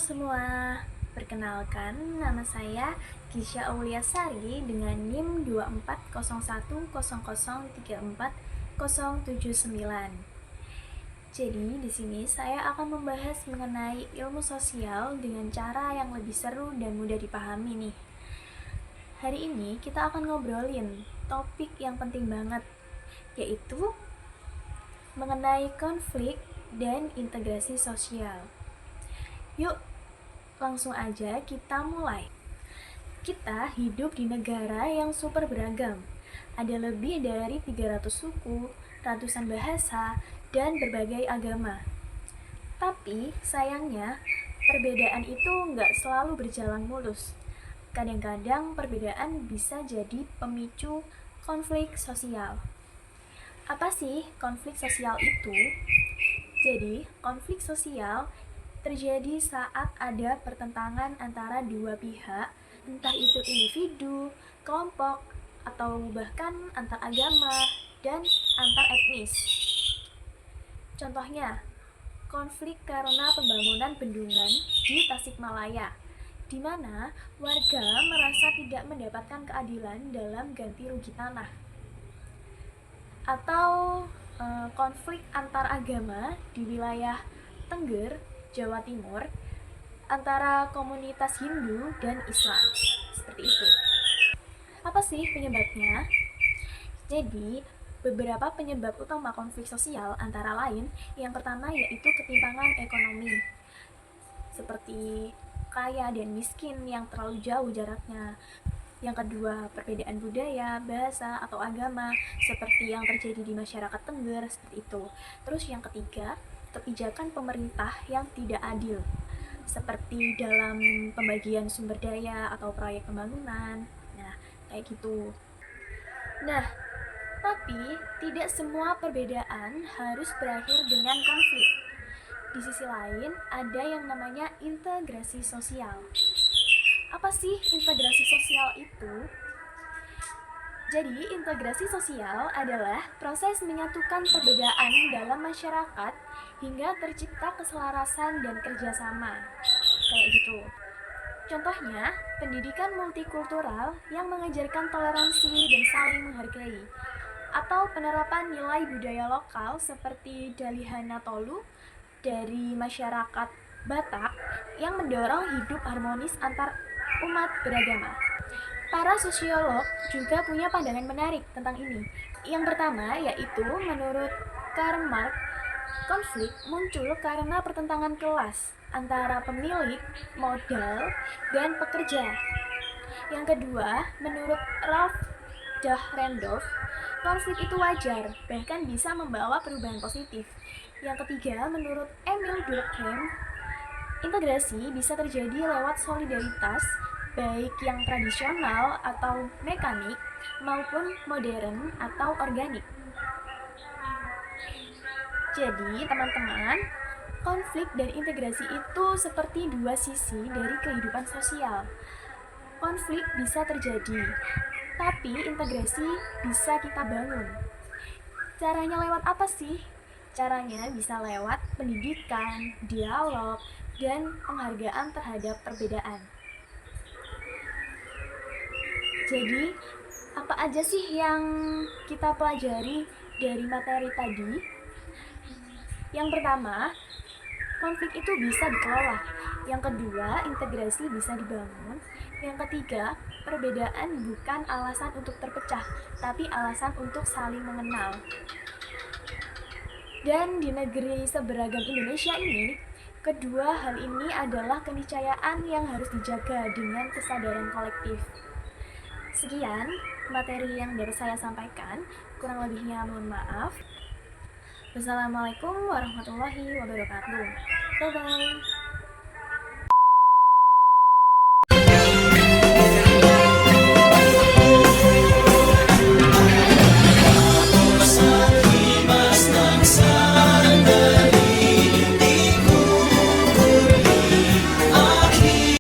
semua, perkenalkan nama saya Gisya Auliasari dengan NIM 240100340079. Jadi di sini saya akan membahas mengenai ilmu sosial dengan cara yang lebih seru dan mudah dipahami nih. Hari ini kita akan ngobrolin topik yang penting banget, yaitu mengenai konflik dan integrasi sosial. Yuk, langsung aja kita mulai. Kita hidup di negara yang super beragam. Ada lebih dari 300 suku, ratusan bahasa, dan berbagai agama. Tapi sayangnya, perbedaan itu nggak selalu berjalan mulus. Kadang-kadang perbedaan bisa jadi pemicu konflik sosial. Apa sih konflik sosial itu? Jadi, konflik sosial terjadi saat ada pertentangan antara dua pihak, entah itu individu, kelompok, atau bahkan antar agama dan antar etnis. Contohnya, konflik karena pembangunan bendungan di Tasikmalaya, di mana warga merasa tidak mendapatkan keadilan dalam ganti rugi tanah. Atau konflik antar agama di wilayah Tengger, Jawa Timur, antara komunitas Hindu dan Islam. Seperti itu. Apa sih penyebabnya? Jadi, beberapa penyebab utama konflik sosial antara lain, yang pertama yaitu ketimpangan ekonomi. Seperti kaya dan miskin yang terlalu jauh jaraknya. Yang kedua, perbedaan budaya, bahasa, atau agama, seperti yang terjadi di masyarakat Tengger, seperti itu. Terus yang ketiga, kebijakan pemerintah yang tidak adil, seperti dalam pembagian sumber daya atau proyek pembangunan. Nah, kayak gitu. Nah, tapi tidak semua perbedaan harus berakhir dengan konflik. Di sisi lain, ada yang namanya integrasi sosial. Apa sih integrasi sosial itu? Jadi, integrasi sosial adalah proses menyatukan perbedaan dalam masyarakat hingga tercipta keselarasan dan kerjasama. Kayak gitu. Contohnya, pendidikan multikultural yang mengajarkan toleransi dan saling menghargai. Atau penerapan nilai budaya lokal seperti Dalihana Tolu dari masyarakat Batak yang mendorong hidup harmonis antar umat beragama. Para sosiolog juga punya pandangan menarik tentang ini. Yang pertama yaitu menurut Karl Marx, konflik muncul karena pertentangan kelas antara pemilik, modal, dan pekerja. Yang kedua, menurut Ralph Dahrendorf, konflik itu wajar, bahkan bisa membawa perubahan positif. Yang ketiga, menurut Emil Durkheim, integrasi bisa terjadi lewat solidaritas, baik yang tradisional atau mekanik maupun modern atau organik. Jadi, teman-teman, konflik dan integrasi itu seperti dua sisi dari kehidupan sosial. Konflik bisa terjadi, tapi integrasi bisa kita bangun. Caranya lewat apa sih? Caranya bisa lewat pendidikan, dialog, dan penghargaan terhadap perbedaan. Jadi, apa aja sih yang kita pelajari dari materi tadi? Yang pertama, konflik itu bisa dikelola. Yang kedua, integrasi bisa dibangun. Yang ketiga, perbedaan bukan alasan untuk terpecah, tapi alasan untuk saling mengenal. Dan di negeri seberagam Indonesia ini, kedua hal ini adalah keniscayaan yang harus dijaga dengan kesadaran kolektif. Sekian materi yang dapat saya sampaikan, kurang lebihnya mohon maaf. Wassalamualaikum warahmatullahi wabarakatuh. Bye-bye.